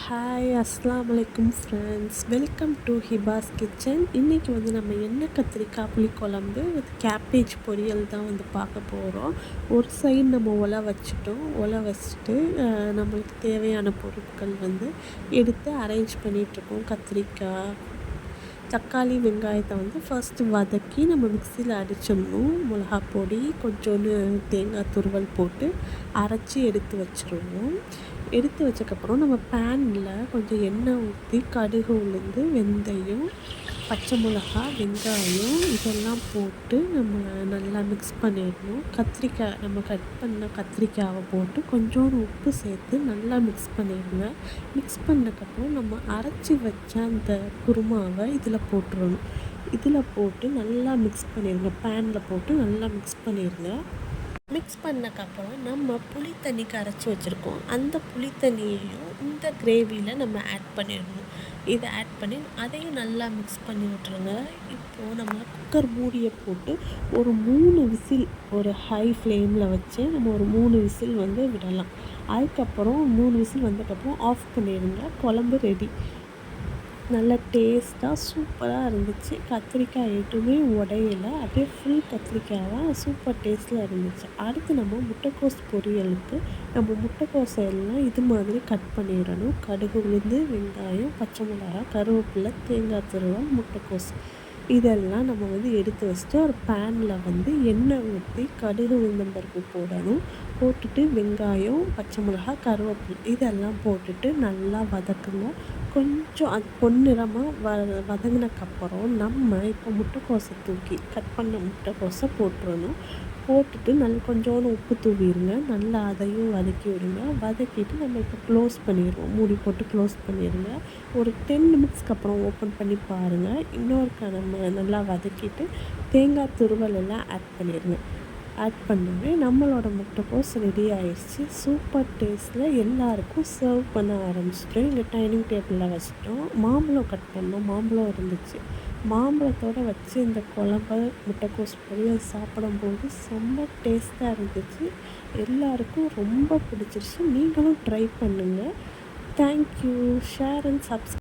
Hi அஸ்ஸலாமு அலைக்கும் friends, welcome to ஹிபாஸ் kitchen. இன்றைக்கி நம்ம எண்ணெய் கத்திரிக்காய் புளிக்குழம்பு வித் கேபேஜ் பொரியல் தான் பார்க்க போகிறோம். ஒரு சைடு நம்ம ஒலை வச்சுட்டு நம்மளுக்கு தேவையான பொருட்கள் எடுத்து அரேஞ்ச் பண்ணிகிட்ருக்கோம். கத்திரிக்காய், தக்காளி, வெங்காயத்தை ஃபர்ஸ்ட்டு வதக்கி நம்ம மிக்சியில் அடிச்சிடணும். மிளகா பொடி, கொஞ்சோண்டு தேங்காய் துருவல் போட்டு அரைச்சி எடுத்து வச்சுருவோம். எடுத்து வச்சக்கப்புறம் நம்ம பேனில் கொஞ்சம் எண்ணெய் ஊற்றி கடுகு, உளுந்து, வெந்தயம், பச்சை மிளகா, வெங்காயம் இதெல்லாம் போட்டு நம்ம நல்லா மிக்ஸ் பண்ணிடணும். கத்திரிக்காய் நம்ம கட் பண்ண கத்திரிக்காயை போட்டு கொஞ்சோண்டு உப்பு சேர்த்து நல்லா மிக்ஸ் பண்ணிடுங்க. மிக்ஸ் பண்ணக்கப்புறம் நம்ம அரைச்சி வச்ச அந்த குருமாவை இதில் போட்டுடணும். இதில் போட்டு நல்லா மிக்ஸ் பண்ணிடுங்க. பேனில் போட்டு நல்லா மிக்ஸ் பண்ணிடுங்க. மிக்ஸ் பண்ணக்கப்புறம் நம்ம புளி தண்ணி கரைச்சி வச்சுருக்கோம். அந்த புளி தண்ணியையும் இந்த கிரேவியில் நம்ம ஆட் பண்ணிடணும். இதை ஆட் பண்ணி அதையும் நல்லா மிக்ஸ் பண்ணி விட்டுருங்க. இப்போது நம்ம குக்கர் மூடியை போட்டு ஒரு 3 விசில், ஒரு ஹை ஃப்ளேமில் வச்சு நம்ம ஒரு 3 விசில் விடலாம். அதுக்கப்புறம் 3 விசில் வந்ததுக்கப்புறம் ஆஃப் பண்ணிடுங்க. குழம்பு ரெடி. நல்ல டேஸ்ட்டாக சூப்பராக இருந்துச்சு. கத்திரிக்காய் எதுவுமே உடையலை, அப்படியே ஃபுல் கத்திரிக்காயாக சூப்பர் டேஸ்ட்டில் இருந்துச்சு. அடுத்து நம்ம முட்டைக்கோஸ் பொரியலுக்கு நம்ம முட்டைக்கோஸை எல்லாம் இது மாதிரி கட் பண்ணிடணும். கடுகு, உளுந்து, வெங்காயம், பச்சை மிளகா, கருவேப்பிலை, தேங்காய் துருவல், முட்டைக்கோஸ் இதெல்லாம் நம்ம எடுத்து வச்சுட்டு ஒரு பேனில் எண்ணெய் ஊற்றி கடுகு, உளுந்தம்பருப்பு போடணும். போட்டுட்டு வெங்காயம், பச்சை மிளகா, கருவேப்பிலை இதெல்லாம் போட்டுட்டு நல்லா வதக்குங்க. கொஞ்சம் அது பொன்னிறமாக வதங்கினக்கப்புறம் நம்ம இப்போ முட்டைக்கோஸை தூக்கி கட் பண்ண முட்டைக்கோஸை போட்டுறணும். போட்டுட்டு நல்லா கொஞ்சோண்டு உப்பு தூவிடுங்க. நல்லா அதையும் வதக்கி விடுங்க. வதக்கிட்டு நம்ம இப்போ க்ளோஸ் பண்ணிடுவோம். மூடி போட்டு க்ளோஸ் பண்ணிடுங்க. ஒரு 10 நிமிட்ஸ்க்கு அப்புறம் ஓப்பன் பண்ணி பாருங்கள். இன்னொருக்கா நம்ம நல்லா வதக்கிட்டு தேங்காய் துருவல் எல்லாம் ஆட் பண்ணிடுங்க. ஆட் பண்ணவே நம்மளோட முட்டைக்கோஸ் ரெடி ஆயிடுச்சு. சூப்பர் டேஸ்ட்டில் எல்லாருக்கும் சர்வ் பண்ண ஆரம்பிச்சிட்டோம். இங்கே டைனிங் டேபிளில் வச்சுட்டோம். மாம்பழம் கட் பண்ணோம். மாம்பழம் இருந்துச்சு. மாம்பழத்தோடு வச்சு இந்த குழம்பு முட்டைக்கோஸ் பொரியல் சாப்பிடும்போது செம்ம டேஸ்ட்டாக இருந்துச்சு. எல்லாருக்கும் ரொம்ப பிடிச்சிருச்சு. நீங்களும் ட்ரை பண்ணுங்கள். தேங்க்யூ. Share and subscribe.